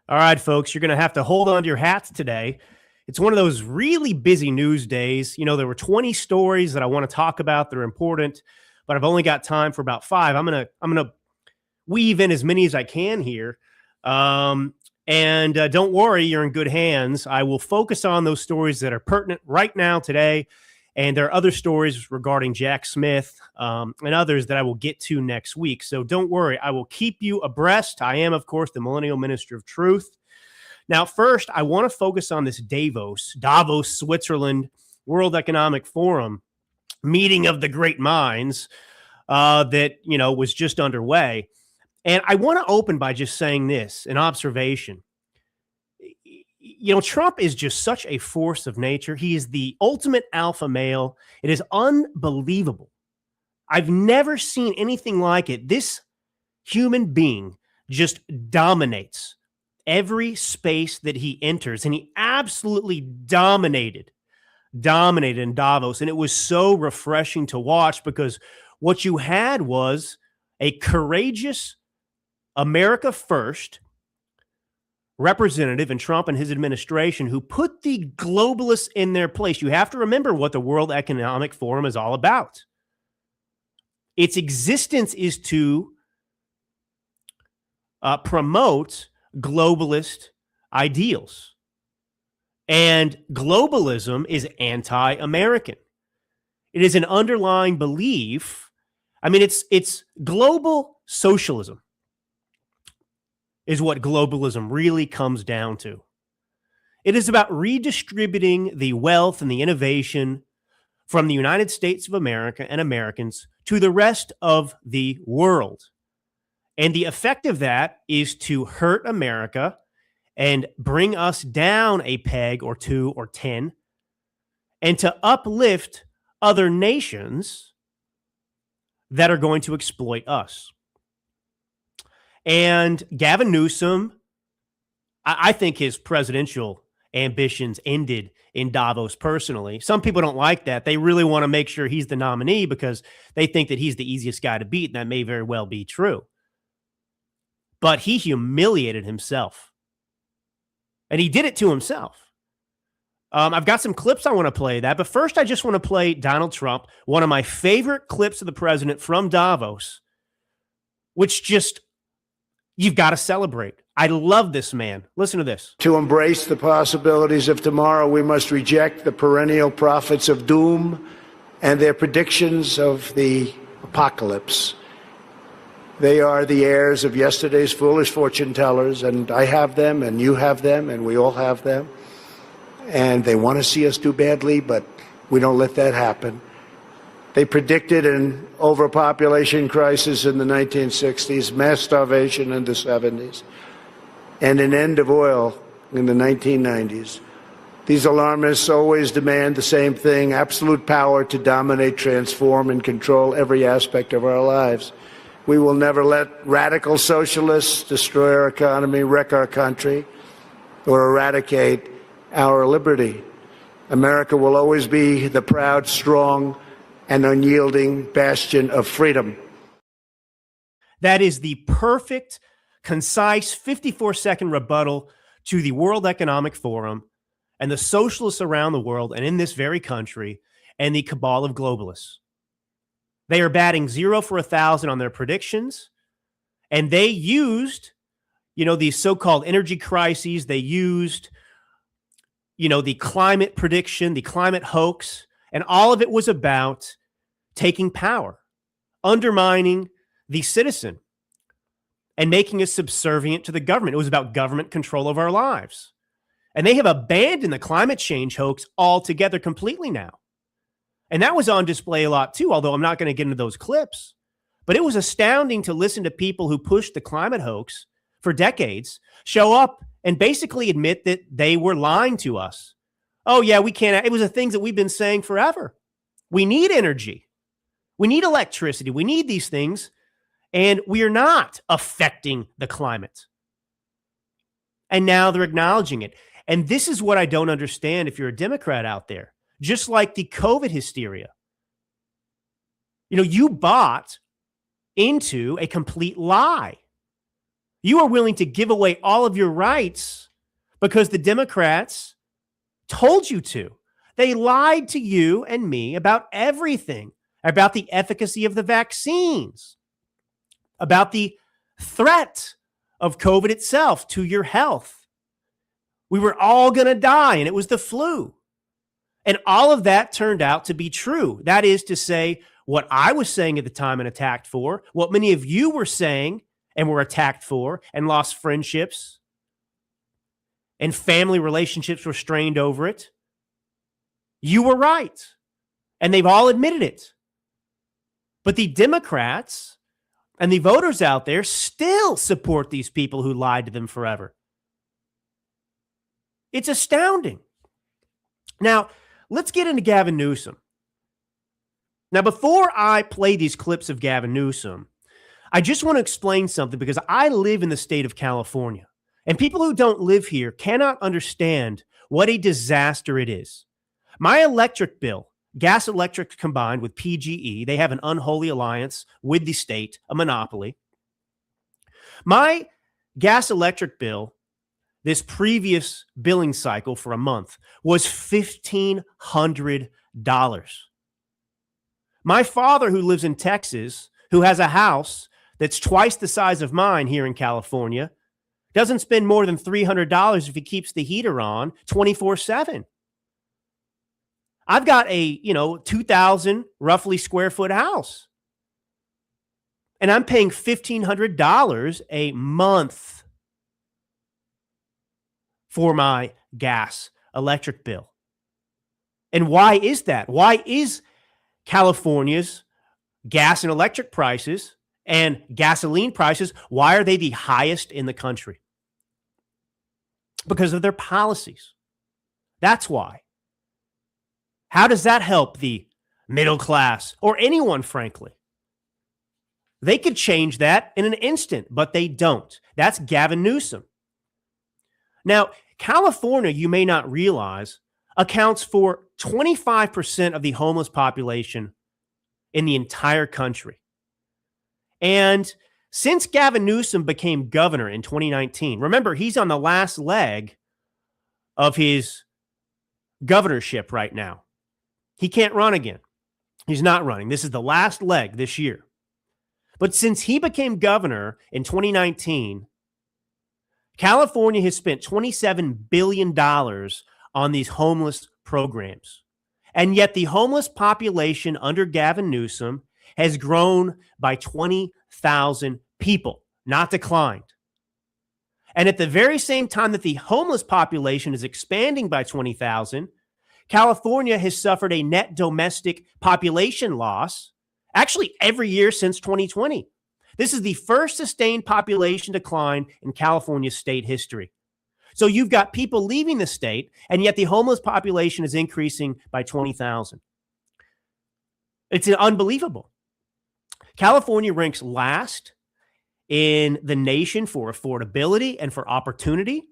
All right, folks, you're going to have to hold on to your hats today. It's one of those really busy news days. There were 20 stories that I want to talk about that are important, but I've only got time for about 5. I'm going to weave in as many as I can here. And don't worry, you're in good hands. I will focus on those stories that are pertinent right now today. And there are other stories regarding Jack Smith and others that I will get to next week. So don't worry, I will keep you abreast. I am, of course, the Millennial Minister of Truth. Now, first, I want to focus on this Davos, Switzerland, World Economic Forum meeting of the great minds that, was just underway. And I want to open by just saying this, an observation. Trump is just such a force of nature. He is the ultimate alpha male. It is unbelievable. I've never seen anything like it. This human being just dominates every space that he enters, and he absolutely dominated in Davos. And it was so refreshing to watch because what you had was a courageous America First representative in Trump and his administration who put the globalists in their place. You have to remember what the World Economic Forum is all about. Its existence is to promote globalist ideals. And globalism is anti-American. It is an underlying belief. I mean, it's global socialism is what globalism really comes down to. It is about redistributing the wealth and the innovation from the United States of America and Americans to the rest of the world. And the effect of that is to hurt America and bring us down a peg or 2 or 10, and to uplift other nations that are going to exploit us. And Gavin Newsom, I think his presidential ambitions ended in Davos personally. Some people don't like that. They really want to make sure he's the nominee because they think that he's the easiest guy to beat, and that may very well be true. But he humiliated himself. And he did it to himself. I've got some clips I want to play that, but first I just want to play Donald Trump, one of my favorite clips of the president from Davos, which just, you've got to celebrate. I love this man. Listen to this. To embrace the possibilities of tomorrow, we must reject the perennial prophets of doom and their predictions of the apocalypse. They are the heirs of yesterday's foolish fortune tellers, and I have them, and you have them, and we all have them. And they want to see us do badly, but we don't let that happen. They predicted an overpopulation crisis in the 1960s, mass starvation in the 70s, and an end of oil in the 1990s. These alarmists always demand the same thing: absolute power to dominate, transform, and control every aspect of our lives. We will never let radical socialists destroy our economy, wreck our country, or eradicate our liberty. America will always be the proud, strong, and unyielding bastion of freedom. That is the perfect, concise 54-second rebuttal to the World Economic Forum and the socialists around the world and in this very country and the cabal of globalists. They are batting 0 for 1,000 on their predictions, and they used, these so-called energy crises. They used, the climate prediction, the climate hoax, and all of it was about taking power, undermining the citizen, and making us subservient to the government. It was about government control of our lives. And they have abandoned the climate change hoax altogether completely now. And that was on display a lot too, although I'm not going to get into those clips. But it was astounding to listen to people who pushed the climate hoax for decades show up and basically admit that they were lying to us. Oh, yeah, we can't. It was the things that we've been saying forever. We need energy. We need electricity. We need these things. And we are not affecting the climate. And now they're acknowledging it. And this is what I don't understand if you're a Democrat out there. Just like the COVID hysteria. You bought into a complete lie. You are willing to give away all of your rights because the Democrats told you to. They lied to you and me about everything, about the efficacy of the vaccines, about the threat of COVID itself to your health. We were all going to die, and it was the flu. And all of that turned out to be true. That is to say, what I was saying at the time and attacked for, what many of you were saying and were attacked for and lost friendships, and family relationships were strained over it. You were right. And they've all admitted it. But the Democrats and the voters out there still support these people who lied to them forever. It's astounding. Now, let's get into Gavin Newsom. Now, before I play these clips of Gavin Newsom, I just want to explain something because I live in the state of California, and people who don't live here cannot understand what a disaster it is. My electric bill, gas electric combined with PGE, they have an unholy alliance with the state, a monopoly. My gas electric bill, this previous billing cycle for a month, was $1,500. My father, who lives in Texas, who has a house that's twice the size of mine here in California, doesn't spend more than $300 if he keeps the heater on 24/7. I've got a, 2,000 roughly square foot house, and I'm paying $1,500 a month for my gas electric bill. And why is that? Why is California's gas and electric prices and gasoline prices, why are they the highest in the country? Because of their policies. That's why. How does that help the middle class or anyone, frankly? They could change that in an instant, but they don't. That's Gavin Newsom. Now, California, you may not realize, accounts for 25% of the homeless population in the entire country. And since Gavin Newsom became governor in 2019, remember, he's on the last leg of his governorship right now. He can't run again. He's not running. This is the last leg this year. But since he became governor in 2019, California has spent $27 billion on these homeless programs. And yet the homeless population under Gavin Newsom has grown by 20,000 people, not declined. And at the very same time that the homeless population is expanding by 20,000, California has suffered a net domestic population loss, actually every year since 2020. This is the first sustained population decline in California's state history. So you've got people leaving the state, and yet the homeless population is increasing by 20,000. It's unbelievable. California ranks last in the nation for affordability and for opportunity.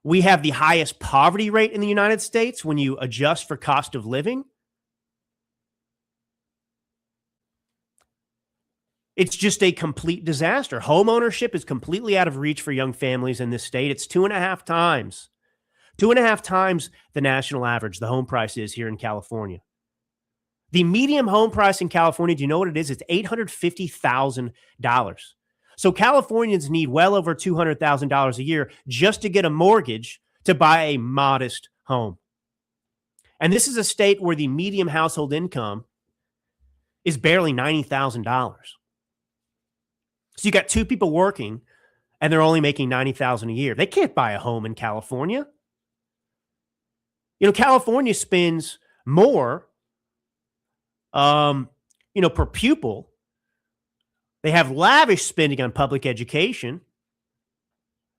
We have the highest poverty rate in the United States when you adjust for cost of living. It's just a complete disaster. Home ownership is completely out of reach for young families in this state. It's 2.5 times the national average, the home price is here in California. The median home price in California, do you know what it is? It's $850,000. So Californians need well over $200,000 a year just to get a mortgage to buy a modest home. And this is a state where the median household income is barely $90,000. So you got two people working and they're only making $90,000 a year. They can't buy a home in California. California spends more, per pupil. They have lavish spending on public education.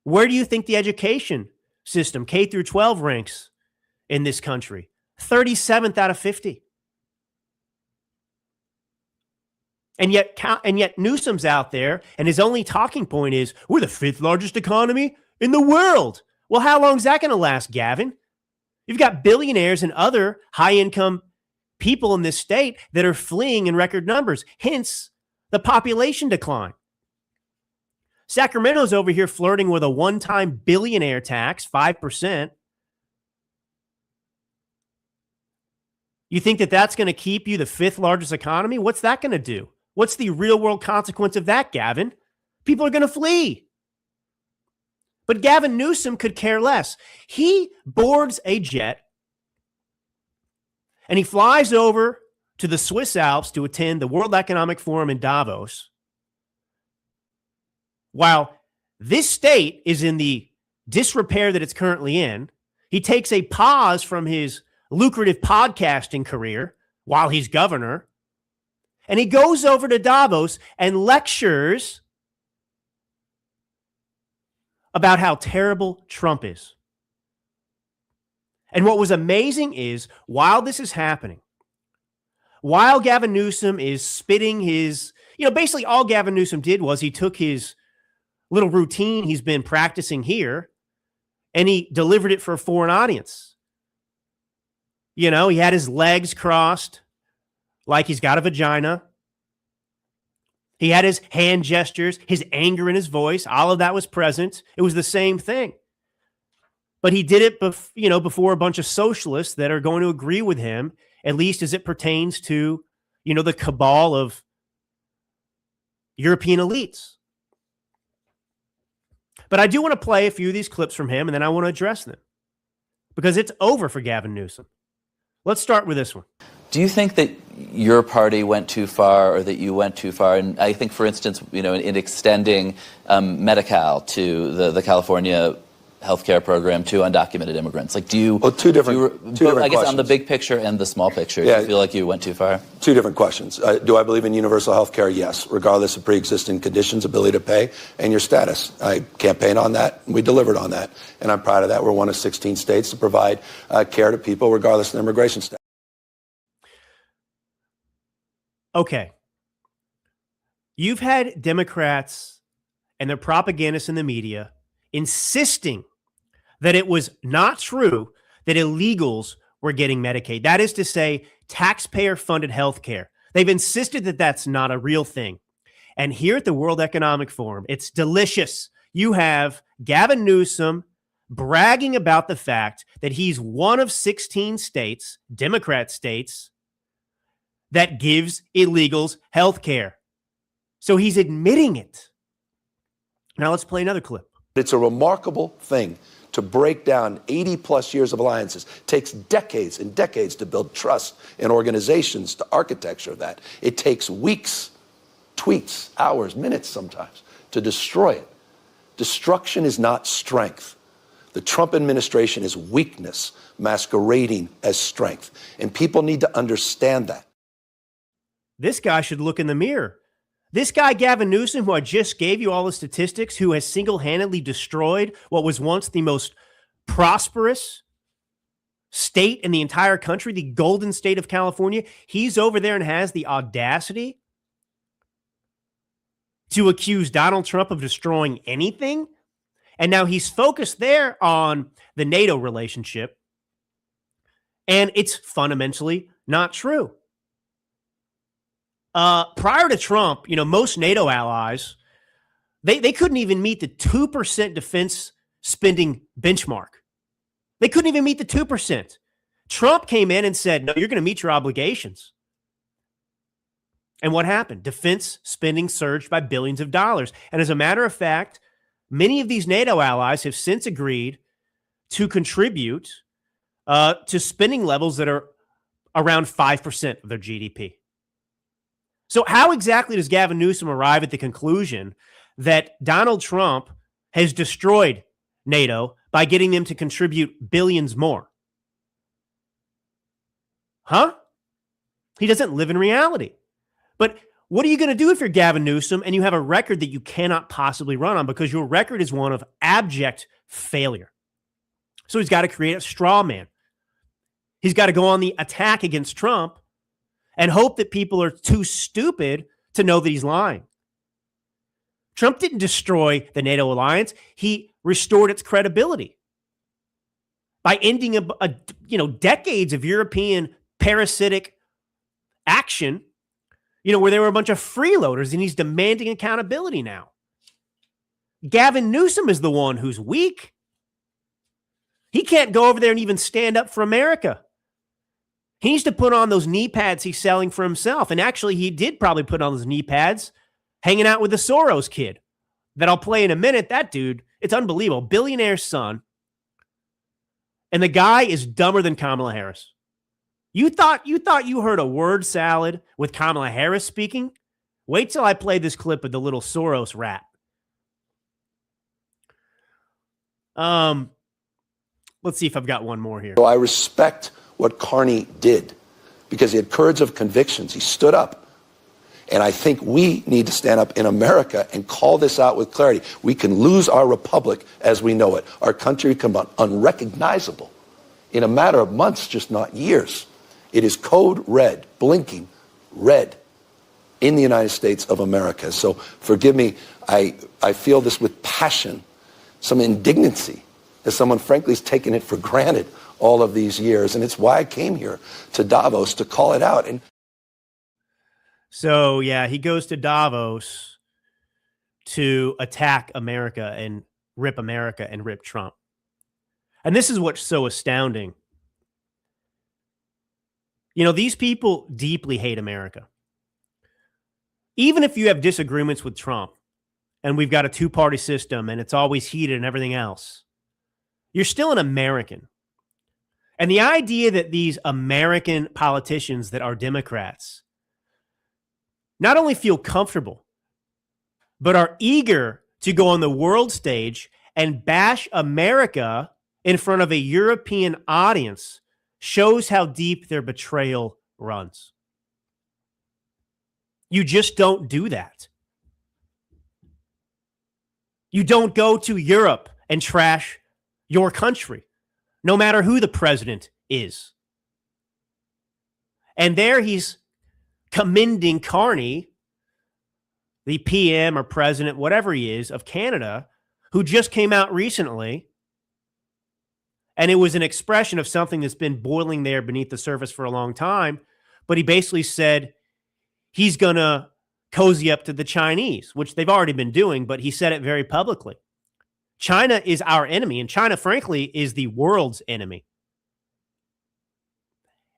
Where do you think the education system, K through 12, ranks in this country? 37th out of 50. And yet Newsom's out there, and his only talking point is, we're the 5th largest economy in the world. Well, how long is that going to last, Gavin? You've got billionaires and other high-income people in this state that are fleeing in record numbers, hence the population decline. Sacramento's over here flirting with a one-time billionaire tax, 5%. You think that that's going to keep you the fifth largest economy? What's that going to do? What's the real world consequence of that, Gavin? People are going to flee. But Gavin Newsom could care less. He boards a jet and he flies over to the Swiss Alps to attend the World Economic Forum in Davos. While this state is in the disrepair that it's currently in, he takes a pause from his lucrative podcasting career while he's governor, and he goes over to Davos and lectures about how terrible Trump is. And what was amazing is, while this is happening, while Gavin Newsom is spitting his, basically all Gavin Newsom did was he took his little routine he's been practicing here and he delivered it for a foreign audience. He had his legs crossed like he's got a vagina. He had his hand gestures, his anger in his voice. All of that was present. It was the same thing. But he did it before a bunch of socialists that are going to agree with him, at least as it pertains to, the cabal of European elites. But I do want to play a few of these clips from him, and then I want to address them because it's over for Gavin Newsom. Let's start with this one. Do you think that your party went too far or that you went too far? And I think, for instance, in extending Medi-Cal to the California healthcare program to undocumented immigrants. Do you... Well, two different I guess questions. On the big picture and the small picture, do you feel like you went too far? Two different questions. Do I believe in universal health care? Yes, regardless of pre-existing conditions, ability to pay, and your status. I campaigned on that, and we delivered on that. And I'm proud of that. We're one of 16 states to provide care to people regardless of their immigration status. Okay. You've had Democrats and their propagandists in the media insisting that it was not true that illegals were getting Medicaid. That is to say, taxpayer-funded health care. They've insisted that that's not a real thing. And here at the World Economic Forum, it's delicious. You have Gavin Newsom bragging about the fact that he's one of 16 states, Democrat states, that gives illegals health care. So he's admitting it. Now let's play another clip. It's a remarkable thing to break down 80 plus years of alliances. It takes decades and decades to build trust in organizations, to architecture of that. It takes weeks, tweets, hours, minutes sometimes to destroy it. Destruction is not strength. The Trump administration is weakness masquerading as strength. And people need to understand that. This guy should look in the mirror. This guy, Gavin Newsom, who I just gave you all the statistics, who has single-handedly destroyed what was once the most prosperous state in the entire country, the golden state of California, he's over there and has the audacity to accuse Donald Trump of destroying anything. And now he's focused there on the NATO relationship. And it's fundamentally not true. Prior to Trump, most NATO allies, they couldn't even meet the 2% defense spending benchmark. They couldn't even meet the 2%. Trump came in and said, no, you're going to meet your obligations. And what happened? Defense spending surged by billions of dollars. And as a matter of fact, many of these NATO allies have since agreed to contribute to spending levels that are around 5% of their GDP. So how exactly does Gavin Newsom arrive at the conclusion that Donald Trump has destroyed NATO by getting them to contribute billions more? Huh? He doesn't live in reality. But what are you going to do if you're Gavin Newsom and you have a record that you cannot possibly run on because your record is one of abject failure? So he's got to create a straw man. He's got to go on the attack against Trump and hope that people are too stupid to know that he's lying. Trump didn't destroy the NATO alliance. He restored its credibility by ending decades of European parasitic action, where there were a bunch of freeloaders, and he's demanding accountability now. Gavin Newsom is the one who's weak. He can't go over there and even stand up for America. He needs to put on those knee pads he's selling for himself. And actually, he did probably put on those knee pads hanging out with the Soros kid that I'll play in a minute. That dude, it's unbelievable. Billionaire's son. And the guy is dumber than Kamala Harris. You thought you heard a word salad with Kamala Harris speaking? Wait till I play this clip of the little Soros rat. Let's see if I've got one more here. So I respect what Carney did because he had courage of convictions. He stood up. And I think we need to stand up in America and call this out with clarity. We can lose our republic as we know it. Our country can become unrecognizable in a matter of months, just not years. It is code red, blinking red in the United States of America. So forgive me, I feel this with passion, some indignancy, as someone frankly has taken it for granted all of these years. And it's why I came here to Davos to call it out. And so, yeah, he goes to Davos to attack America and rip Trump. And this is what's so astounding. You know, these people deeply hate America. Even if you have disagreements with Trump and we've got a two-party system and it's always heated and everything else, you're still an American. And the idea that these American politicians that are Democrats not only feel comfortable, but are eager to go on the world stage and bash America in front of a European audience shows how deep their betrayal runs. You just don't do that. You don't go to Europe and trash your country, no matter who the president is. And there he's commending Carney, the PM or president, whatever he is, of Canada, who just came out recently. And it was an expression of something that's been boiling there beneath the surface for a long time. But he basically said he's going to cozy up to the Chinese, which they've already been doing, but he said it very publicly. China is our enemy, and China, frankly, is the world's enemy.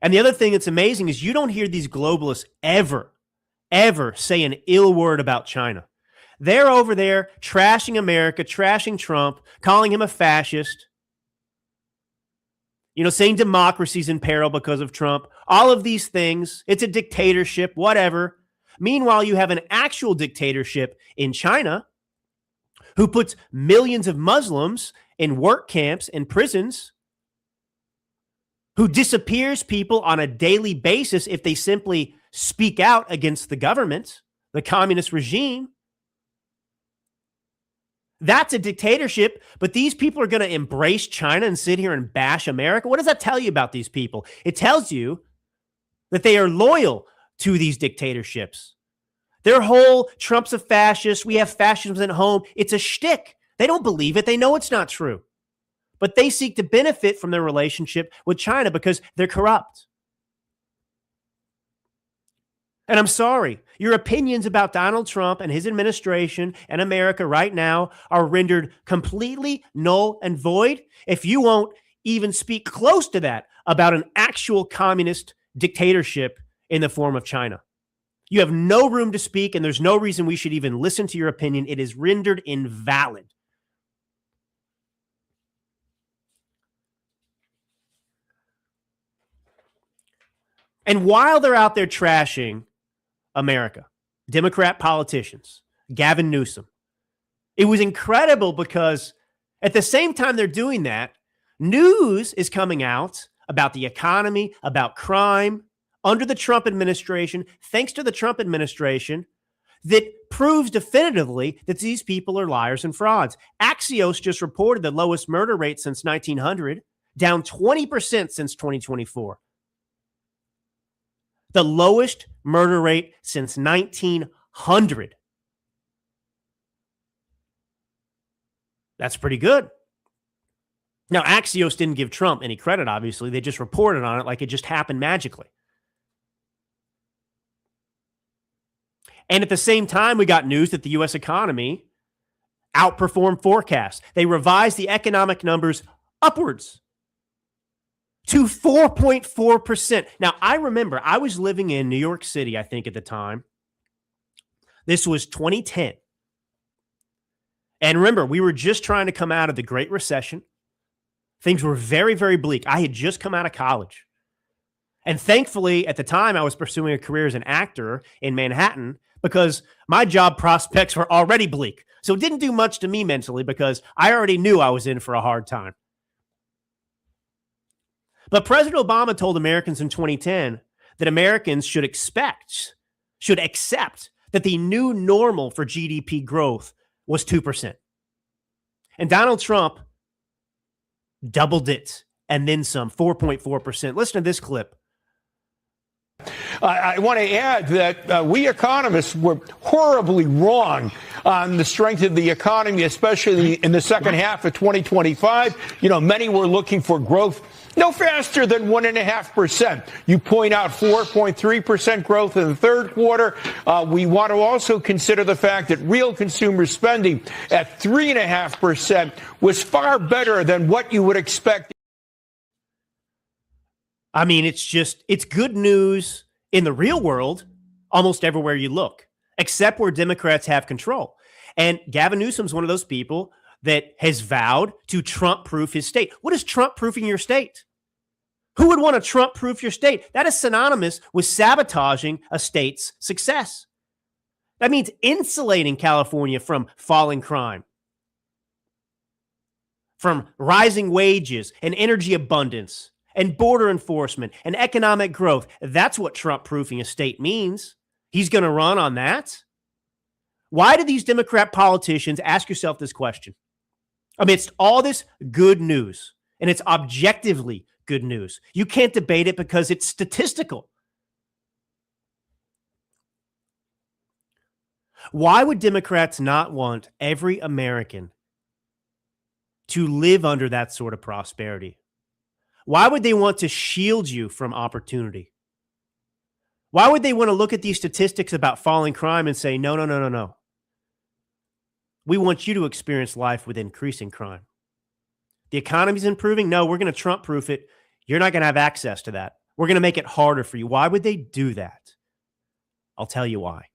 And the other thing that's amazing is you don't hear these globalists ever say an ill word about China. They're over there trashing America, trashing Trump, calling him a fascist, saying democracy's in peril because of Trump, all of these things. It's a dictatorship, whatever. Meanwhile, you have an actual dictatorship in China who puts millions of Muslims in work camps and prisons, who disappears people on a daily basis if they simply speak out against the government, the communist regime. That's a dictatorship, but these people are going to embrace China and sit here and bash America. What does that tell you about these people? It tells you that they are loyal to these dictatorships. Their whole Trump's a fascist, we have fascism at home, it's a shtick. They don't believe it. They know it's not true. But they seek to benefit from their relationship with China because they're corrupt. And I'm sorry, your opinions about Donald Trump and his administration and America right now are rendered completely null and void if you won't even speak close to that about an actual communist dictatorship in the form of China. You have no room to speak, and there's no reason we should even listen to your opinion. It is rendered invalid. And while they're out there trashing America, Democrat politicians, Gavin Newsom, it was incredible because at the same time they're doing that, news is coming out about the economy, about crime under the Trump administration, thanks to the Trump administration, that proves definitively that these people are liars and frauds. Axios just reported the lowest murder rate since 1900, down 20% since 2024. The lowest murder rate since 1900. That's pretty good. Now, Axios didn't give Trump any credit, obviously. They just reported on it like it just happened magically. And at the same time, we got news that the U.S. economy outperformed forecasts. They revised the economic numbers upwards to 4.4%. Now, I remember I was living in New York City, I think at the time. This was 2010. And remember, we were just trying to come out of the Great Recession. Things were very, very bleak. I had just come out of college. And thankfully, at the time, I was pursuing a career as an actor in Manhattan because my job prospects were already bleak. So it didn't do much to me mentally because I already knew I was in for a hard time. But President Obama told Americans in 2010 that Americans should accept that the new normal for GDP growth was 2%. And Donald Trump doubled it and then some, 4.4%. Listen to this clip. I want to add that we economists were horribly wrong on the strength of the economy, especially in the second half of 2025. You know, many were looking for growth no faster than 1.5%. You point out 4.3% growth in the third quarter. We want to also consider the fact that real consumer spending at 3.5% was far better than what you would expect. I mean, it's good news in the real world almost everywhere you look, except where Democrats have control. And Gavin Newsom's one of those people that has vowed to Trump-proof his state. What is Trump-proofing your state? Who would want to Trump-proof your state? That is synonymous with sabotaging a state's success. That means insulating California from falling crime, from rising wages and energy abundance, and border enforcement and economic growth. That's what Trump-proofing a state means. He's going to run on that. Why do these Democrat politicians, ask yourself this question, amidst all this good news, and it's objectively good news, you can't debate it because it's statistical. Why would Democrats not want every American to live under that sort of prosperity? Why would they want to shield you from opportunity? Why would they want to look at these statistics about falling crime and say, no, no, no, no, no. We want you to experience life with increasing crime. The economy's improving. No, we're going to Trump-proof it. You're not going to have access to that. We're going to make it harder for you. Why would they do that? I'll tell you why.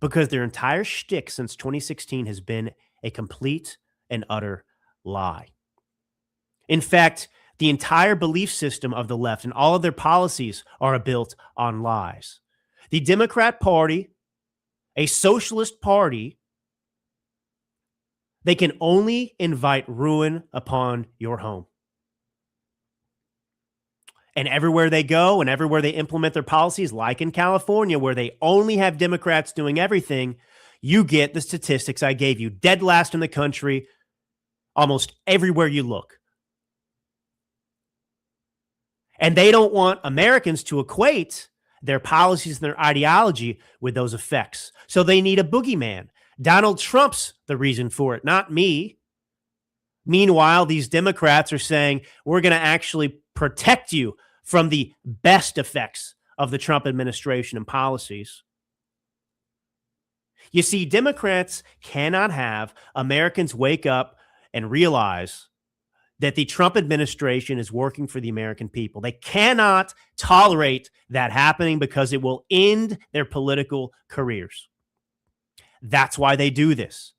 Because their entire shtick since 2016 has been a complete and utter lie. In fact, the entire belief system of the left and all of their policies are built on lies. The Democrat Party, a socialist party, they can only invite ruin upon your home. And everywhere they go and everywhere they implement their policies, like in California, where they only have Democrats doing everything, you get the statistics I gave you. Dead last in the country, almost everywhere you look. And they don't want Americans to equate their policies and their ideology with those effects. So they need a boogeyman. Donald Trump's the reason for it, not me. Meanwhile, these Democrats are saying, we're going to actually protect you from the best effects of the Trump administration and policies. You see, Democrats cannot have Americans wake up and realize that the Trump administration is working for the American people. They cannot tolerate that happening because it will end their political careers. That's why they do this.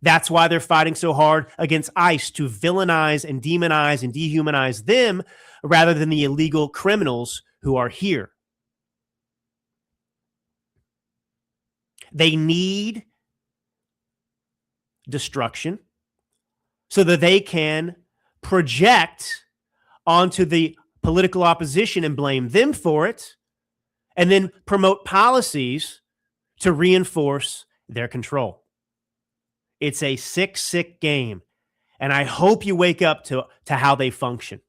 That's why they're fighting so hard against ICE to villainize and demonize and dehumanize them rather than the illegal criminals who are here. They need destruction so that they can project onto the political opposition and blame them for it, and then promote policies to reinforce their control. It's a sick, sick game, and I hope you wake up to how they function.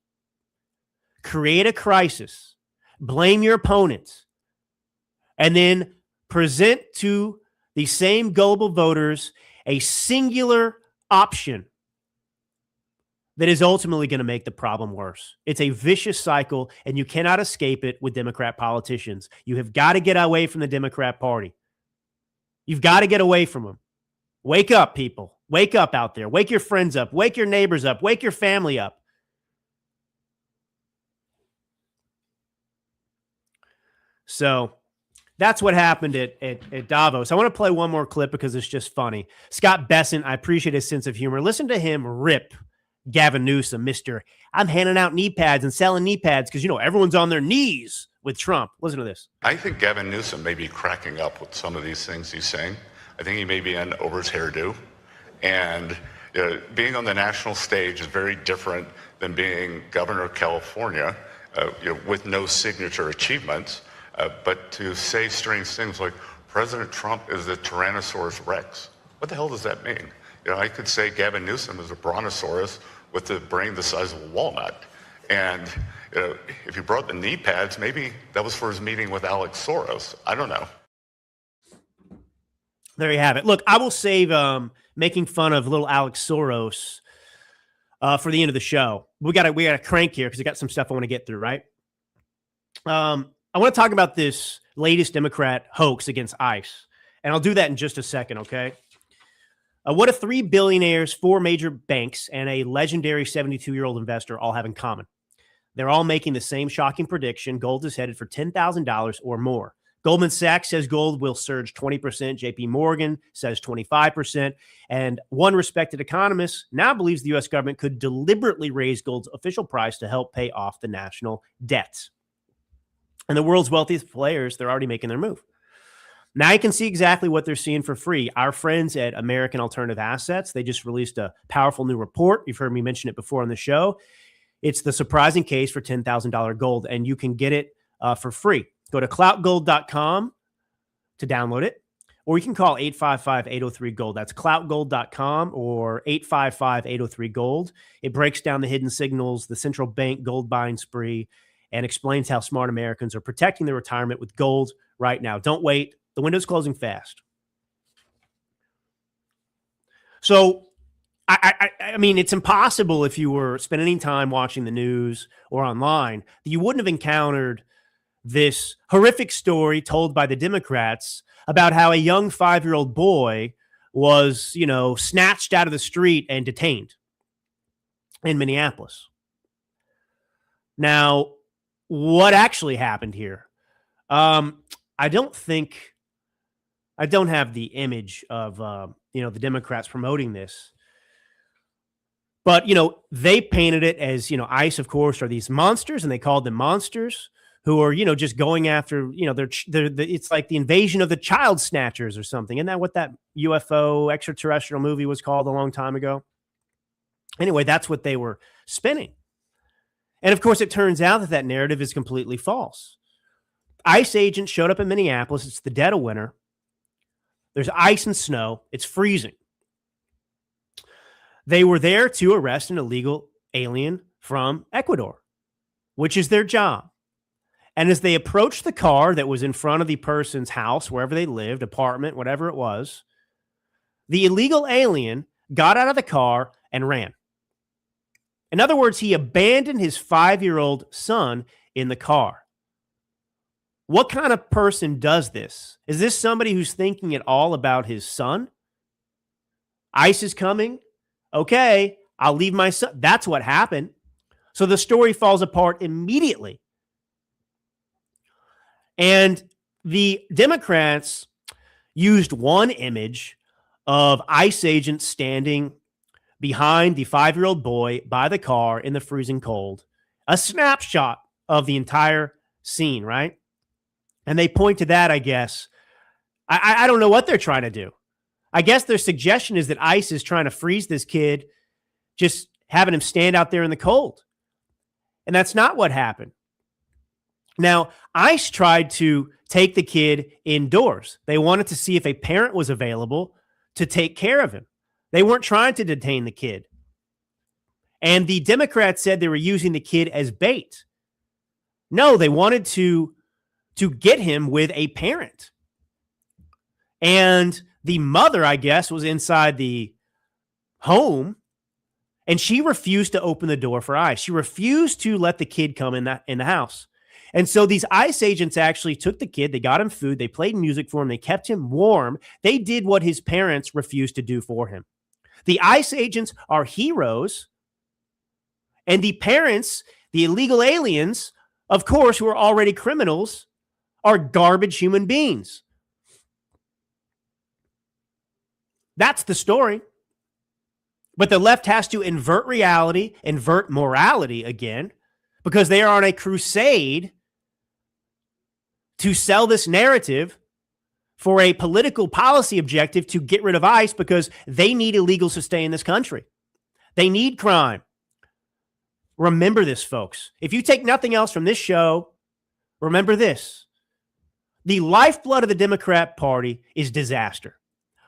Create a crisis, blame your opponents, and then present to the same gullible voters a singular option that is ultimately going to make the problem worse. It's a vicious cycle, and you cannot escape it with Democrat politicians. You have got to get away from the Democrat Party. You've got to get away from them. Wake up, people. Wake up out there. Wake your friends up. Wake your neighbors up. Wake your family up. So that's what happened at Davos. I want to play one more clip because it's just funny. Scott Bessent, I appreciate his sense of humor. Listen to him rip Gavin Newsom, Mr. I'm handing out knee pads and selling knee pads because, everyone's on their knees with Trump. Listen to this. I think Gavin Newsom may be cracking up with some of these things he's saying. I think he may be in over his hairdo. And being on the national stage is very different than being governor of California with no signature achievements. But to say strange things like President Trump is the Tyrannosaurus Rex, what the hell does that mean? I could say Gavin Newsom is a brontosaurus with a brain the size of a walnut. And if he brought the knee pads, maybe that was for his meeting with Alex Soros. I don't know. There you have it. Look, I will save making fun of little Alex Soros for the end of the show. We got a crank here because I got some stuff I want to get through, right? I want to talk about this latest Democrat hoax against ICE, and I'll do that in just a second, okay? What do 3 billionaires, 4 major banks, and a legendary 72-year-old investor all have in common? They're all making the same shocking prediction. Gold is headed for $10,000 or more. Goldman Sachs says gold will surge 20%. JP Morgan says 25%. And one respected economist now believes the U.S. government could deliberately raise gold's official price to help pay off the national debt. And the world's wealthiest players, they're already making their move. Now you can see exactly what they're seeing for free. Our friends at American Alternative Assets, they just released a powerful new report. You've heard me mention it before on the show. It's the surprising case for $10,000 gold, and you can get it for free. Go to cloutgold.com to download it, or you can call 855-803-GOLD. That's cloutgold.com or 855-803-GOLD. It breaks down the hidden signals, the central bank gold buying spree, and explains how smart Americans are protecting their retirement with gold right now. Don't wait. The window's closing fast. So, I mean, it's impossible if you were spending any time watching the news or online that you wouldn't have encountered this horrific story told by the Democrats about how a young 5-year-old boy was, snatched out of the street and detained in Minneapolis. Now, what actually happened here? I don't have the image of, the Democrats promoting this. But, they painted it as, ICE, of course, are these monsters, and they called them monsters who are, just going after, it's like the invasion of the child snatchers or something. Isn't that what that UFO extraterrestrial movie was called a long time ago? Anyway, that's what they were spinning. And of course, it turns out that narrative is completely false. ICE agents showed up in Minneapolis. It's the dead of winter. There's ice and snow. It's freezing. They were there to arrest an illegal alien from Ecuador, which is their job. And as they approached the car that was in front of the person's house, wherever they lived, apartment, whatever it was, the illegal alien got out of the car and ran. In other words, he abandoned his 5-year-old son in the car. What kind of person does this? Is this somebody who's thinking at all about his son? ICE is coming. Okay, I'll leave my son. That's what happened. So the story falls apart immediately. And the Democrats used one image of ICE agents standing behind the 5-year-old boy by the car in the freezing cold, a snapshot of the entire scene, right? And they point to that, I guess. I don't know what they're trying to do. I guess their suggestion is that ICE is trying to freeze this kid, just having him stand out there in the cold. And that's not what happened. Now, ICE tried to take the kid indoors. They wanted to see if a parent was available to take care of him. They weren't trying to detain the kid. And the Democrats said they were using the kid as bait. No, they wanted to get him with a parent. And the mother, I guess, was inside the home, and she refused to open the door for ICE. She refused to let the kid come in the house. And so these ICE agents actually took the kid, they got him food, they played music for him, they kept him warm. They did what his parents refused to do for him. The ICE agents are heroes, and the parents, the illegal aliens, of course, who are already criminals, are garbage human beings. That's the story. But the left has to invert reality, invert morality again, because they are on a crusade to sell this narrative for a political policy objective to get rid of ICE because they need illegals to stay in this country. They need crime. Remember this, folks. If you take nothing else from this show, remember this. The lifeblood of the Democrat Party is disaster.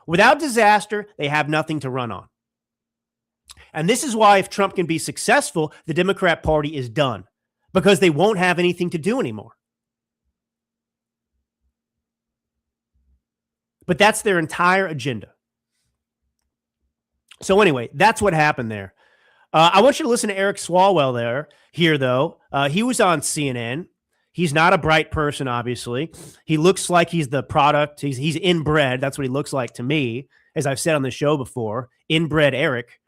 Without disaster, they have nothing to run on. And this is why if Trump can be successful, the Democrat Party is done, because they won't have anything to do anymore. But that's their entire agenda. So anyway, that's what happened there. I want you to listen to Eric Swalwell here, though. He was on CNN. He's not a bright person, obviously. He looks like he's the product. He's inbred. That's what he looks like to me, as I've said on the show before. Inbred Eric.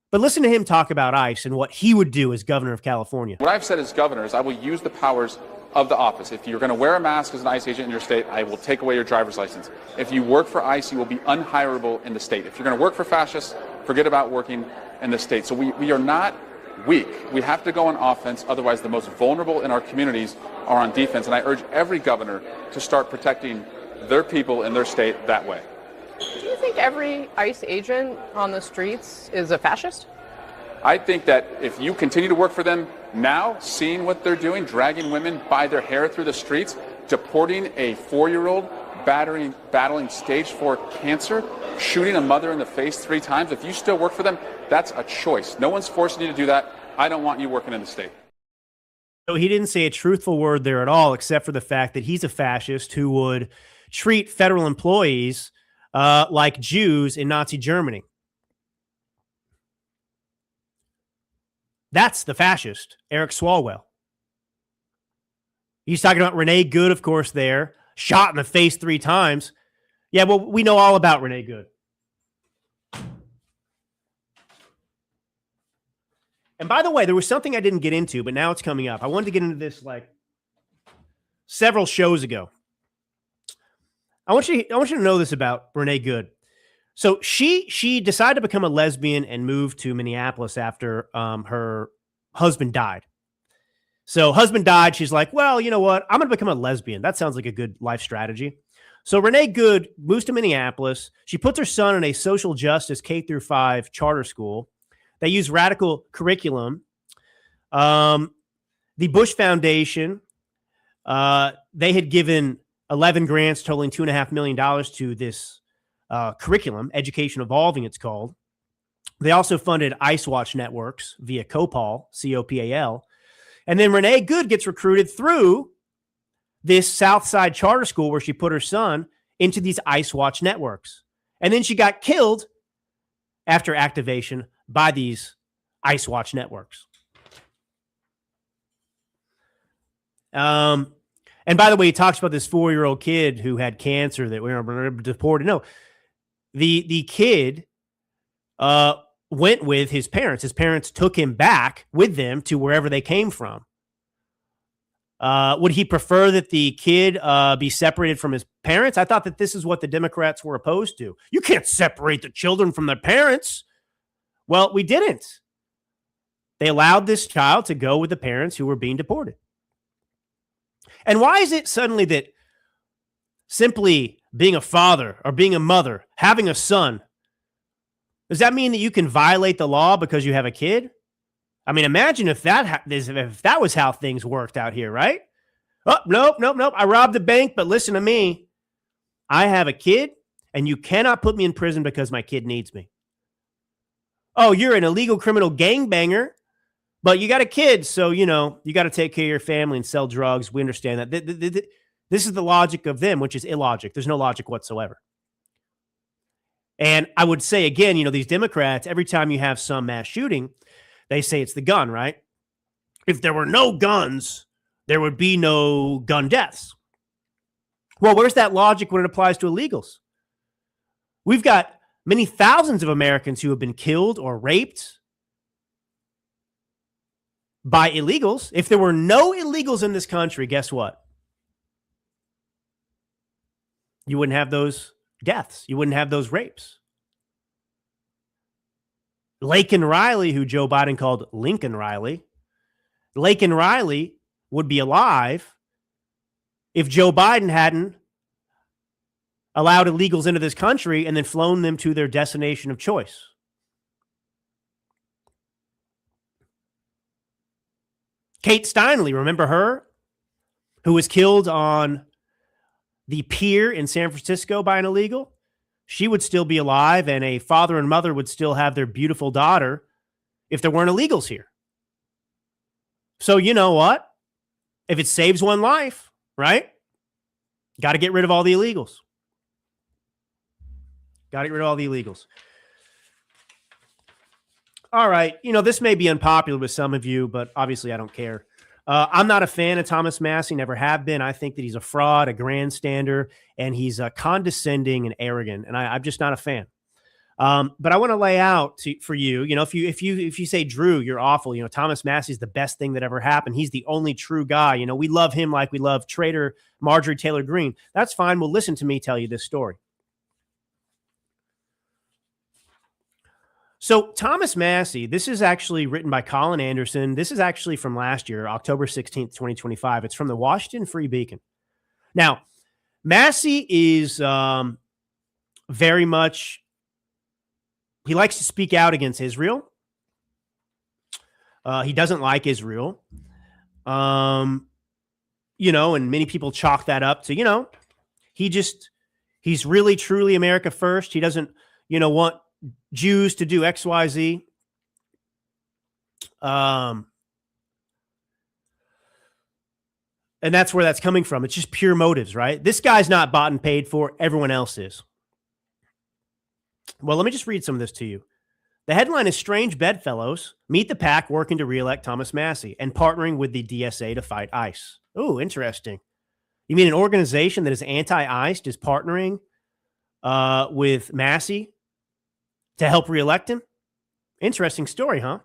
But listen to him talk about ICE and what he would do as governor of California. What I've said as governor is I will use the powers of the office. If you're going to wear a mask as an ICE agent in your state, I will take away your driver's license. If you work for ICE, you will be unhirable in the state. If you're going to work for fascists, forget about working in the state. So we are not weak. We have to go on offense. Otherwise, the most vulnerable in our communities are on defense. And I urge every governor to start protecting their people in their state that way. Do you think every ICE agent on the streets is a fascist? I think that if you continue to work for them now, seeing what they're doing, dragging women by their hair through the streets, deporting a 4-year-old, battling stage 4 cancer, shooting a mother in the face 3 times, if you still work for them, that's a choice. No one's forcing you to do that. I don't want you working in the state. So he didn't say a truthful word there at all, except for the fact that he's a fascist who would treat federal employees like Jews in Nazi Germany. That's the fascist, Eric Swalwell. He's talking about Renee Good, of course, there, shot in the face 3 times. Yeah, well, we know all about Renee Good. And by the way, there was something I didn't get into, but now it's coming up. I wanted to get into this like several shows ago. I want you to know this about Renee Good. So she decided to become a lesbian and moved to Minneapolis after her husband died. So husband died. She's like, well, you know what? I'm going to become a lesbian. That sounds like a good life strategy. So Renee Good moves to Minneapolis. She puts her son in a social justice K-5 charter school. They use radical curriculum. The Bush Foundation, they had given 11 grants totaling $2.5 million to this curriculum, Education Evolving, it's called. They also funded ICE Watch networks via COPAL, C-O-P-A-L. And then Renee Good gets recruited through this Southside charter school where she put her son into these ICE Watch networks. And then she got killed after activation by these ICE Watch networks. And by the way, he talks about this 4-year-old kid who had cancer that we were deported. No, the kid went with his parents. His parents took him back with them to wherever they came from. Would he prefer that the kid be separated from his parents? I thought that this is what the Democrats were opposed to. You can't separate the children from their parents. Well, we didn't. They allowed this child to go with the parents who were being deported. And why is it suddenly that simply being a father or being a mother, having a son, does that mean that you can violate the law because you have a kid? I mean, imagine if that was how things worked out here, right? Oh, nope. I robbed a bank, but listen to me. I have a kid, and you cannot put me in prison because my kid needs me. Oh, you're an illegal criminal gangbanger, but you got a kid, so, you got to take care of your family and sell drugs. We understand that. This is the logic of them, which is illogic. There's no logic whatsoever. And I would say, again, these Democrats, every time you have some mass shooting, they say it's the gun, right? If there were no guns, there would be no gun deaths. Well, where's that logic when it applies to illegals? We've got many thousands of Americans who have been killed or raped by illegals. If there were no illegals in this country, guess what? You wouldn't have those deaths. You wouldn't have those rapes. Laken Riley, who Joe Biden called Lincoln Riley, Laken Riley would be alive if Joe Biden hadn't allowed illegals into this country and then flown them to their destination of choice. Kate Steinle, remember her? Who was killed on the pier in San Francisco by an illegal? She would still be alive, and a father and mother would still have their beautiful daughter if there weren't illegals here. So you know what? If it saves one life, right? Got to get rid of all the illegals. Got to get rid of all the illegals. All right. You know, this may be unpopular with some of you, but obviously I don't care. I'm not a fan of Thomas Massie, never have been. I think that he's a fraud, a grandstander, and he's condescending and arrogant, and I'm just not a fan. But I want to lay out for you, you know, if you say, Drew, you're awful, you know, Thomas Massie's the best thing that ever happened. He's the only true guy. You know, we love him like we love traitor Marjorie Taylor Greene. That's fine. Well, listen to me tell you this story. So Thomas Massie, this is actually written by Colin Anderson. This is actually from last year, October 16th, 2025. It's from the Washington Free Beacon. Now, Massie is very much, he likes to speak out against Israel. He doesn't like Israel. You know, and many people chalk that up to, you know, he's really, truly America first. He doesn't, you know, want Jews to do X, Y, Z. And that's where that's coming from. It's just pure motives, right? This guy's not bought and paid for. Everyone else is. Well, let me just read some of this to you. The headline is Strange Bedfellows Meet the Pack Working to Reelect Thomas Massie and Partnering with the DSA to Fight ICE. Oh, interesting. You mean an organization that is anti-ICE is partnering with Massie to help reelect him? Interesting story, huh?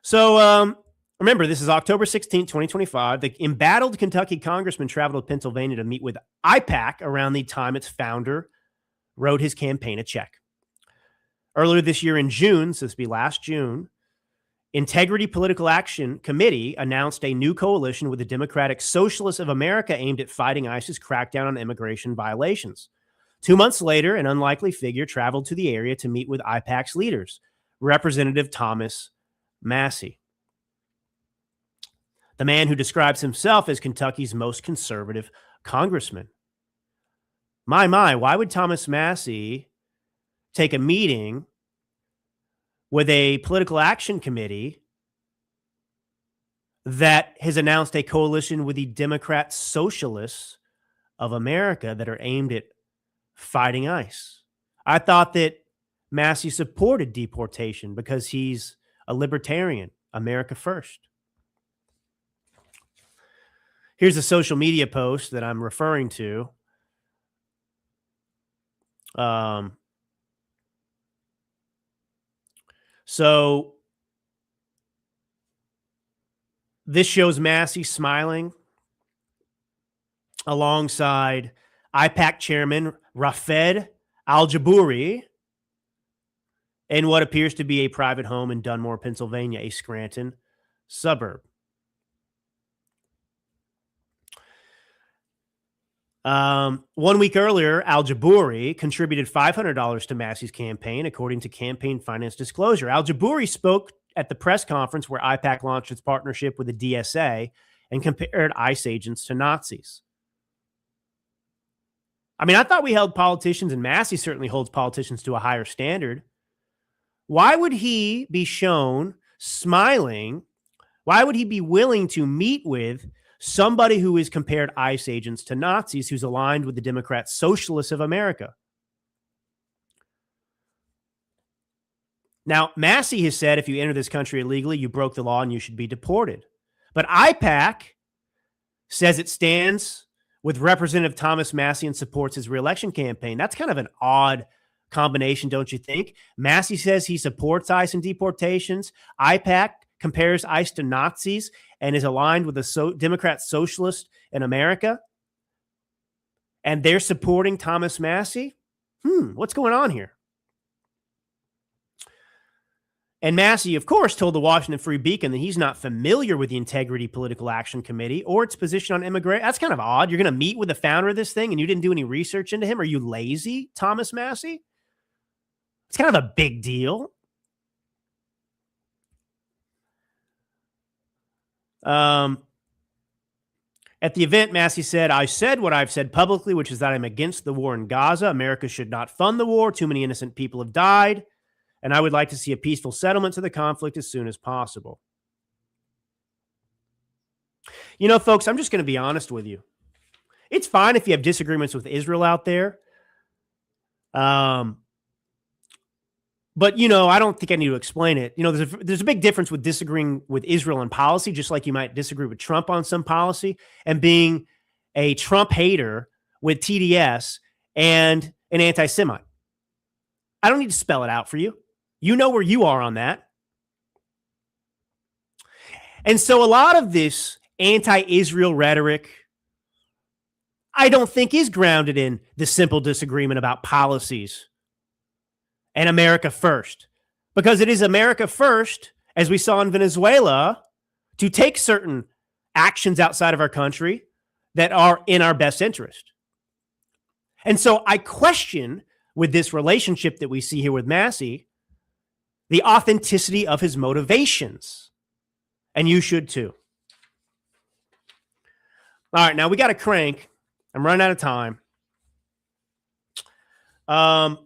So remember, this is October 16th, 2025. The embattled Kentucky congressman traveled to Pennsylvania to meet with IPAC around the time its founder wrote his campaign a check. Earlier this year in June, so this would be last June, Integrity Political Action Committee announced a new coalition with the Democratic Socialists of America aimed at fighting ICE's crackdown on immigration violations. 2 months later, an unlikely figure traveled to the area to meet with IPAC's leaders, Representative Thomas Massie, the man who describes himself as Kentucky's most conservative congressman. My, why would Thomas Massie take a meeting with a political action committee that has announced a coalition with the Democrat Socialists of America that are aimed at fighting ICE? I thought that Massie supported deportation because he's a libertarian, America first. Here's a social media post that I'm referring to. So this shows Massie smiling alongside IPAC chairman Rafed Al-Jabouri in what appears to be a private home in Dunmore, Pennsylvania, a Scranton suburb. 1 week earlier, Al-Jabouri contributed $500 to Massie's campaign, according to campaign finance disclosure. Al-Jabouri spoke at the press conference where IPAC launched its partnership with the DSA and compared ICE agents to Nazis. I mean, I thought we held politicians, and Massie certainly holds politicians to a higher standard. Why would he be shown smiling? Why would he be willing to meet with somebody who has compared ICE agents to Nazis, who's aligned with the Democrat Socialists of America? Now, Massie has said if you enter this country illegally, you broke the law and you should be deported. But IPAC says it stands with Representative says it stands with Representative Thomas Massie and supports his reelection campaign. That's kind of an odd combination, don't you think? Massie says he supports ICE and deportations. IPAC compares ICE to Nazis and is aligned with the Democrat socialist in America. And they're supporting Thomas Massie? What's going on here? And Massie, of course, told the Washington Free Beacon that he's not familiar with the Integrity Political Action Committee or its position on immigration. That's kind of odd. You're going to meet with the founder of this thing and you didn't do any research into him. Are you lazy, Thomas Massie? It's kind of a big deal. At the event, Massie said, I said what I've said publicly, which is that I'm against the war in Gaza. America should not fund the war. Too many innocent people have died. And I would like to see a peaceful settlement to the conflict as soon as possible. You know, folks, I'm just going to be honest with you. It's fine if you have disagreements with Israel out there. But, you know, I don't think I need to explain it. You know, there's a big difference with disagreeing with Israel on policy, just like you might disagree with Trump on some policy, and being a Trump hater with TDS and an anti-Semite. I don't need to spell it out for you. You know where you are on that. And so a lot of this anti-Israel rhetoric, I don't think is grounded in the simple disagreement about policies and America first. Because it is America first, as we saw in Venezuela, to take certain actions outside of our country that are in our best interest. And so I question, with this relationship that we see here with Massie, the authenticity of his motivations. And you should too. All right, now we got to crank. I'm running out of time. I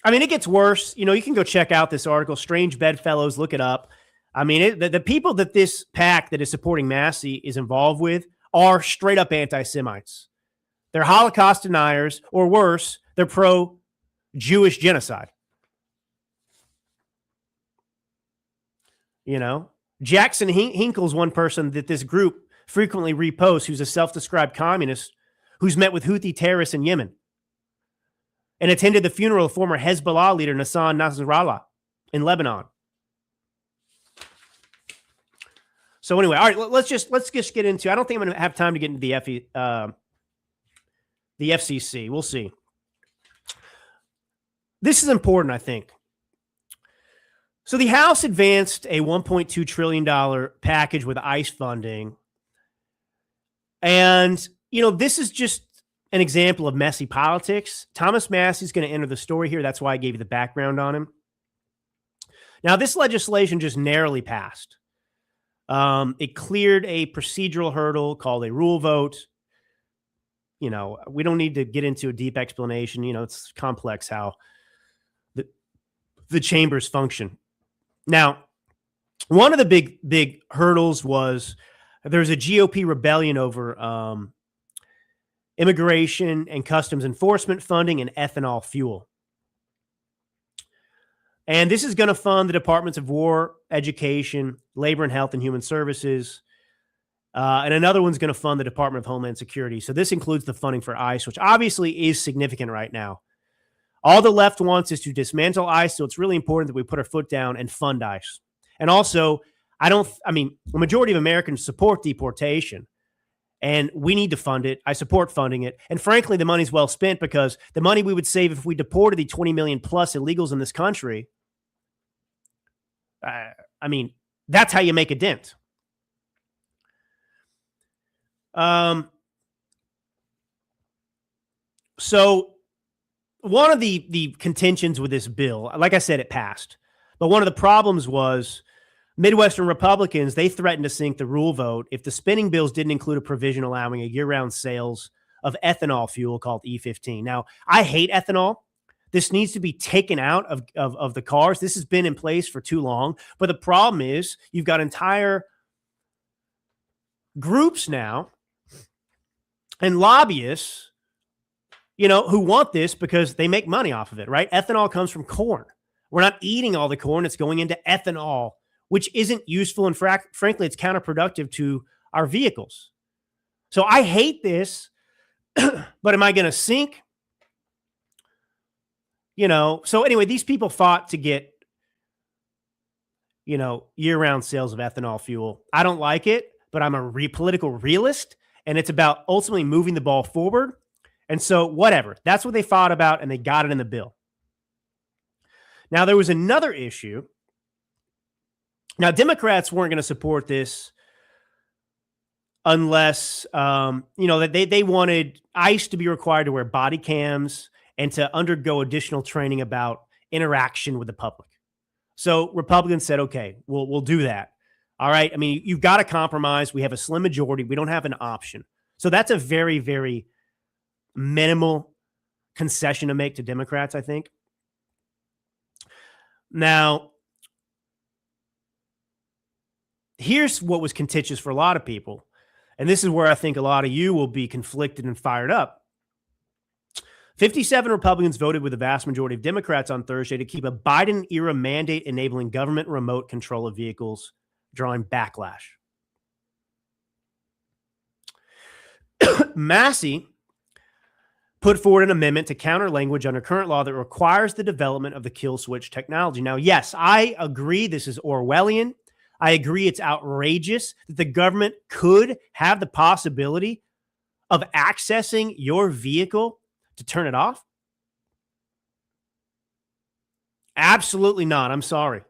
mean, it gets worse. You know, you can go check out this article, Strange Bedfellows, look it up. I mean, the people that this PAC that is supporting Massie is involved with are straight up anti-Semites. They're Holocaust deniers, or worse, they're pro-Jewish genocide. You know, Jackson Hinkle's one person that this group frequently reposts, who's a self-described communist who's met with Houthi terrorists in Yemen and attended the funeral of former Hezbollah leader Hassan Nasrallah in Lebanon. So anyway, all right, let's just get into, I don't think I'm going to have time to get into the FCC. We'll see. This is important, I think. So the House advanced a $1.2 trillion package with ICE funding. And, you know, this is just an example of messy politics. Thomas Massie is going to enter the story here. That's why I gave you the background on him. Now, this legislation just narrowly passed. It cleared a procedural hurdle called a rule vote. You know, we don't need to get into a deep explanation. You know, it's complex how the chambers function. Now, one of the big hurdles was there's a GOP rebellion over immigration and customs enforcement funding and ethanol fuel. And this is going to fund the Departments of War, Education, Labor and Health and Human Services. And another one's going to fund the Department of Homeland Security. So this includes the funding for ICE, which obviously is significant right now. All the left wants is to dismantle ICE, so it's really important that we put our foot down and fund ICE. And also, the majority of Americans support deportation, and we need to fund it. I support funding it. And frankly, the money's well spent because the money we would save if we deported the 20 million plus illegals in this country, that's how you make a dent. So one of the contentions with this bill, like I said, it passed. But one of the problems was Midwestern Republicans, they threatened to sink the rule vote if the spending bills didn't include a provision allowing a year-round sales of ethanol fuel called E15. Now, I hate ethanol. This needs to be taken out of the cars. This has been in place for too long. But the problem is you've got entire groups now and lobbyists, you know, who want this because they make money off of it, right? Ethanol comes from corn. We're not eating all the corn. It's going into ethanol, which isn't useful. And frankly, it's counterproductive to our vehicles. So I hate this, but am I going to sink? So anyway, these people fought to get, year-round sales of ethanol fuel. I don't like it, but I'm a political realist, and it's about ultimately moving the ball forward. And so whatever, that's what they fought about, and they got it in the bill. Now, there was another issue. Now, Democrats weren't going to support this unless, that they wanted ICE to be required to wear body cams and to undergo additional training about interaction with the public. So Republicans said, okay, we'll do that. All right. I mean, you've got to compromise. We have a slim majority. We don't have an option. So that's a very, very minimal concession to make to Democrats, I think. Now, here's what was contentious for a lot of people. And this is where I think a lot of you will be conflicted and fired up. 57 Republicans voted with the vast majority of Democrats on Thursday to keep a Biden-era mandate enabling government remote control of vehicles, drawing backlash. Massie put forward an amendment to counter language under current law that requires the development of the kill switch technology. Now, yes, I agree this is Orwellian. I agree it's outrageous that the government could have the possibility of accessing your vehicle to turn it off. Absolutely not. I'm sorry.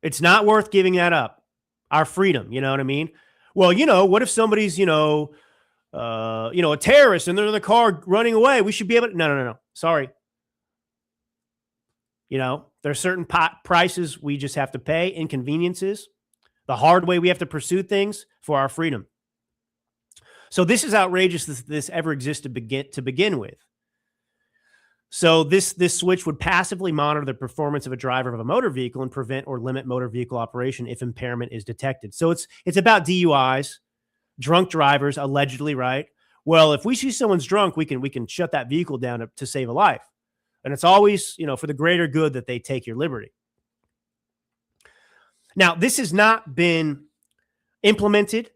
It's not worth giving that up. Our freedom, you know what I mean? Well, what if somebody's, a terrorist and they're in the car running away? We should be able to. No. Sorry. There's certain prices we just have to pay, inconveniences, the hard way we have to pursue things for our freedom. So this is outrageous that this ever existed to begin with. So this switch would passively monitor the performance of a driver of a motor vehicle and prevent or limit motor vehicle operation if impairment is detected. So it's about DUIs, drunk drivers, allegedly, right? Well, if we see someone's drunk, we can shut that vehicle down to save a life. And it's always, for the greater good that they take your liberty. Now, this has not been implemented.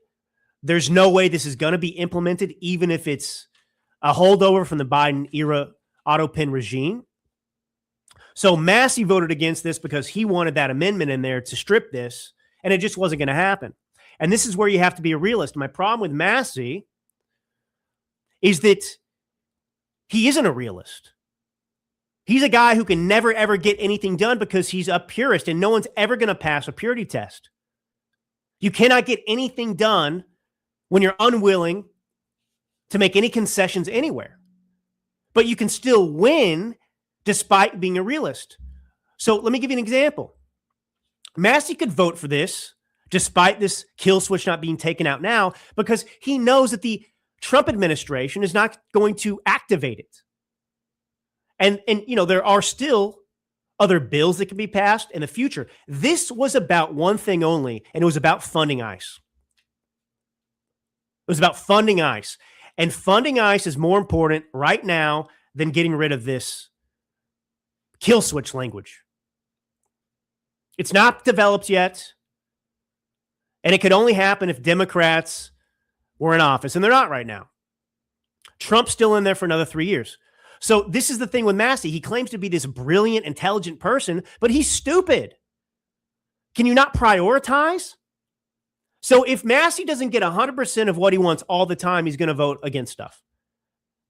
There's no way this is going to be implemented, even if it's a holdover from the Biden-era auto pin regime. So Massie voted against this because he wanted that amendment in there to strip this, and it just wasn't going to happen. And this is where you have to be a realist. My problem with Massie is that he isn't a realist. He's a guy who can never, ever get anything done because he's a purist, and no one's ever going to pass a purity test. You cannot get anything done when you're unwilling to make any concessions anywhere. But you can still win despite being a realist. So let me give you an example. Massie could vote for this despite this kill switch not being taken out now because he knows that the Trump administration is not going to activate it. And there are still other bills that can be passed in the future. This was about one thing only, and it was about funding ICE. It was about funding ICE. And funding ICE is more important right now than getting rid of this kill switch language. It's not developed yet. And it could only happen if Democrats were in office. And they're not right now. Trump's still in there for another 3 years. So this is the thing with Massie. He claims to be this brilliant, intelligent person, but he's stupid. Can you not prioritize? So if Massie doesn't get 100% of what he wants all the time, he's going to vote against stuff.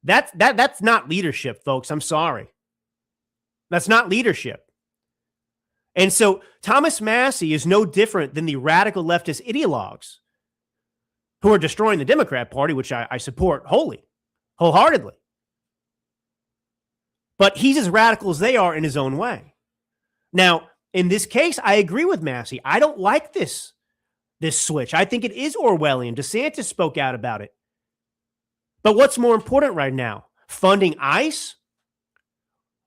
That's not leadership, folks. I'm sorry. That's not leadership. And so Thomas Massie is no different than the radical leftist ideologues who are destroying the Democrat Party, which I support wholeheartedly. But he's as radical as they are in his own way. Now, in this case, I agree with Massie. I don't like this switch. I think it is Orwellian. DeSantis spoke out about it. But what's more important right now? Funding ICE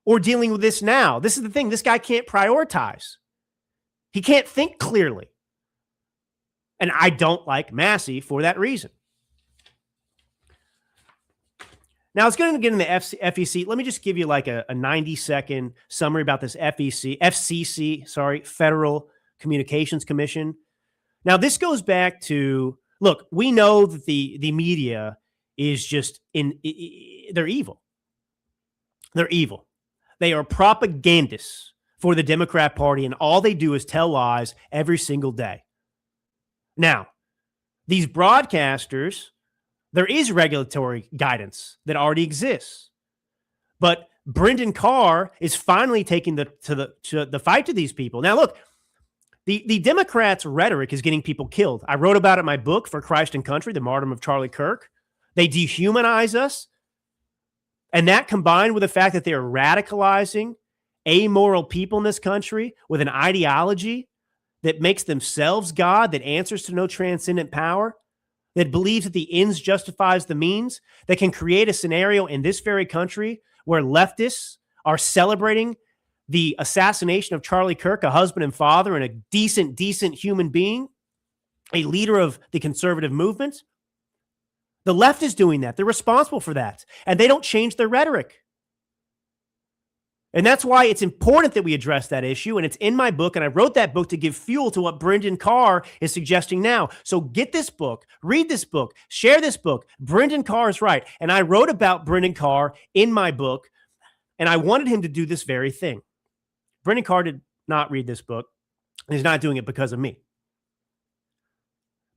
or dealing with this now? This is the thing. This guy can't prioritize. He can't think clearly. And I don't like Massie for that reason. Now, I was going to get in the FEC. Let me just give you like a 90-second summary about this FCC, Federal Communications Commission. Now, this goes back to, look, we know that the media is just they're evil. They're evil. They are propagandists for the Democrat Party, and all they do is tell lies every single day. Now, these broadcasters, there is regulatory guidance that already exists. But Brendan Carr is finally taking the fight to these people. Now, look, the Democrats' rhetoric is getting people killed. I wrote about it in my book, For Christ and Country, The Martyrdom of Charlie Kirk. They dehumanize us. And that combined with the fact that they are radicalizing amoral people in this country with an ideology that makes themselves God, that answers to no transcendent power, that believes that the ends justifies the means, that can create a scenario in this very country where leftists are celebrating the assassination of Charlie Kirk, a husband and father and a decent human being, a leader of the conservative movement. The left is doing that. They're responsible for that. And they don't change their rhetoric. And that's why it's important that we address that issue. And it's in my book. And I wrote that book to give fuel to what Brendan Carr is suggesting now. So get this book, read this book, share this book. Brendan Carr is right. And I wrote about Brendan Carr in my book. And I wanted him to do this very thing. Brendan Carr did not read this book. And he's not doing it because of me.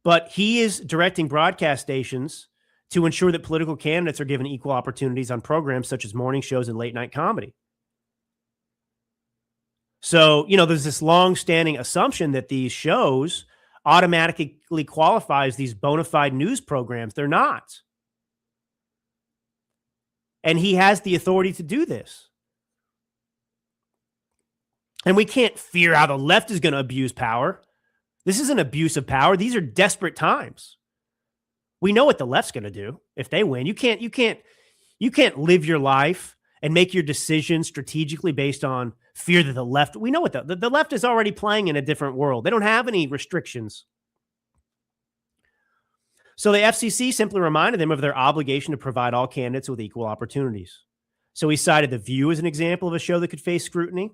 But he is directing broadcast stations to ensure that political candidates are given equal opportunities on programs such as morning shows and late night comedy. So, there's this long-standing assumption that these shows automatically qualifies these bona fide news programs. They're not. And he has the authority to do this. And we can't fear how the left is going to abuse power. This isn't abuse of power. These are desperate times. We know what the left's going to do if they win. You can't live your life and make your decisions strategically based on fear that the left. We know what the left is already playing in a different world. They don't have any restrictions. So the FCC simply reminded them of their obligation to provide all candidates with equal opportunities. So he cited The View as an example of a show that could face scrutiny.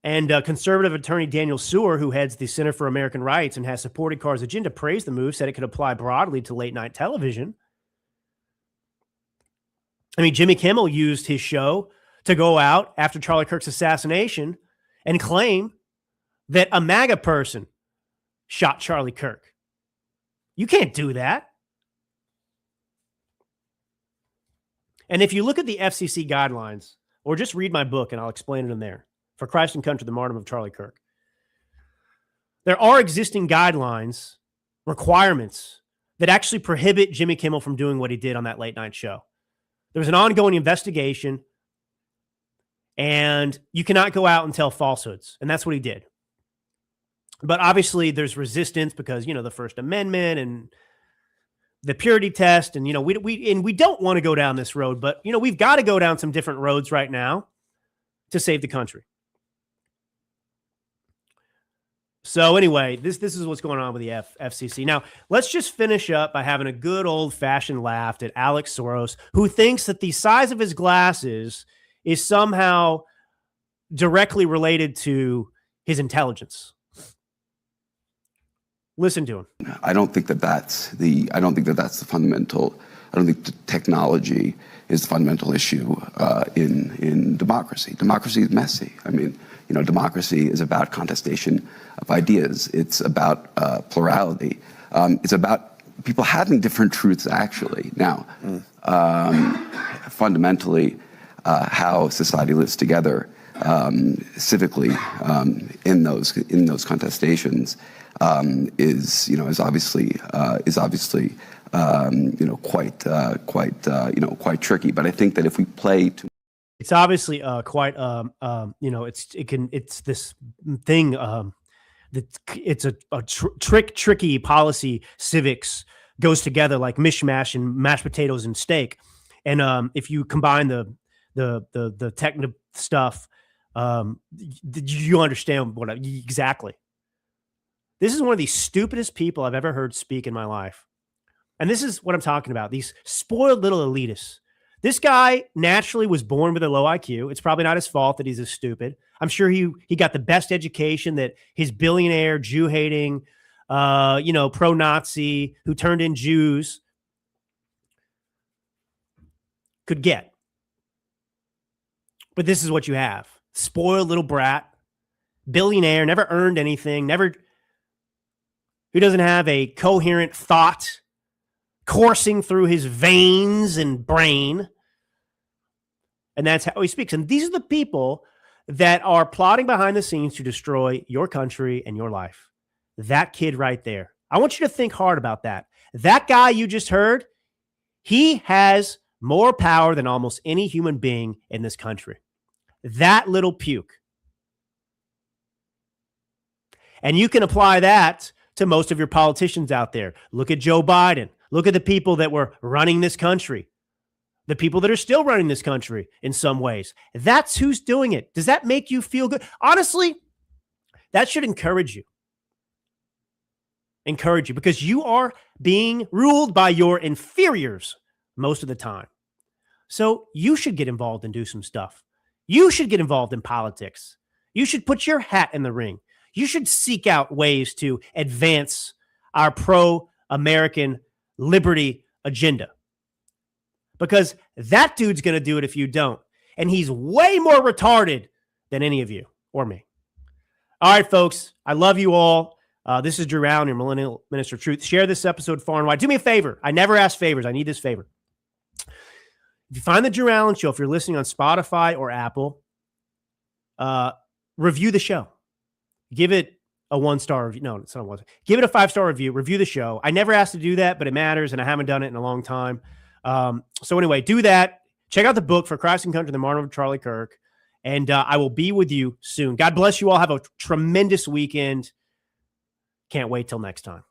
And conservative attorney Daniel Sewer, who heads the Center for American Rights and has supported Carr's agenda, praised the move, said it could apply broadly to late night television. I mean, Jimmy Kimmel used his show to go out after Charlie Kirk's assassination and claim that a MAGA person shot Charlie Kirk. You can't do that. And if you look at the FCC guidelines, or just read my book and I'll explain it in there, For Christ and Country, The Martyrdom of Charlie Kirk. There are existing guidelines, requirements that actually prohibit Jimmy Kimmel from doing what he did on that late night show. There was an ongoing investigation, and you cannot go out and tell falsehoods. And that's what he did. But obviously there's resistance because, the First Amendment and the purity test. And, we don't want to go down this road, but, we've got to go down some different roads right now to save the country. So anyway, this is what's going on with the FCC. Now, let's just finish up by having a good old-fashioned laugh at Alex Soros, who thinks that the size of his glasses is somehow directly related to his intelligence. Listen to him. I don't think that's the fundamental. I don't think the technology is the fundamental issue in democracy. Democracy is messy. I mean, democracy is about contestation of ideas. It's about plurality. It's about people having different truths, actually. Now, fundamentally, how society lives together civically in those contestations is obviously quite tricky. But I think that if we play to it's obviously quite it's this thing that it's a tricky policy. Civics goes together like mishmash and mashed potatoes and steak, and if you combine the technical stuff, you understand what exactly. This is one of the stupidest people I've ever heard speak in my life, and this is what I'm talking about. These spoiled little elitists This guy naturally was born with a low IQ. It's probably not his fault that he's a stupid. I'm sure he got the best education that his billionaire, Jew-hating, pro-Nazi who turned in Jews could get. But this is what you have. Spoiled little brat, billionaire, never earned anything, who doesn't have a coherent thought coursing through his veins and brain. And that's how he speaks. And these are the people that are plotting behind the scenes to destroy your country and your life. That kid right there. I want you to think hard about that. That guy you just heard, he has more power than almost any human being in this country. That little puke. And you can apply that to most of your politicians out there. Look at Joe Biden. Look at the people that were running this country. The people that are still running this country in some ways. That's who's doing it. Does that make you feel good? Honestly, that should encourage you. Encourage you because you are being ruled by your inferiors most of the time. So you should get involved and do some stuff. You should get involved in politics. You should put your hat in the ring. You should seek out ways to advance our pro-American liberty agenda. Because that dude's going to do it if you don't. And he's way more retarded than any of you or me. All right, folks. I love you all. This is Drew Allen, your Millennial Minister of Truth. Share this episode far and wide. Do me a favor. I never ask favors. I need this favor. If you find the Drew Allen Show, if you're listening on Spotify or Apple, review the show. Give it a 1-star review. No, it's not 1. Give it a 5-star review. Review the show. I never asked to do that, but it matters, and I haven't done it in a long time. So anyway, do that. Check out the book For Christ and Country, the Martyrdom of Charlie Kirk, and I will be with you soon. God bless you all. Have a tremendous weekend. Can't wait till next time.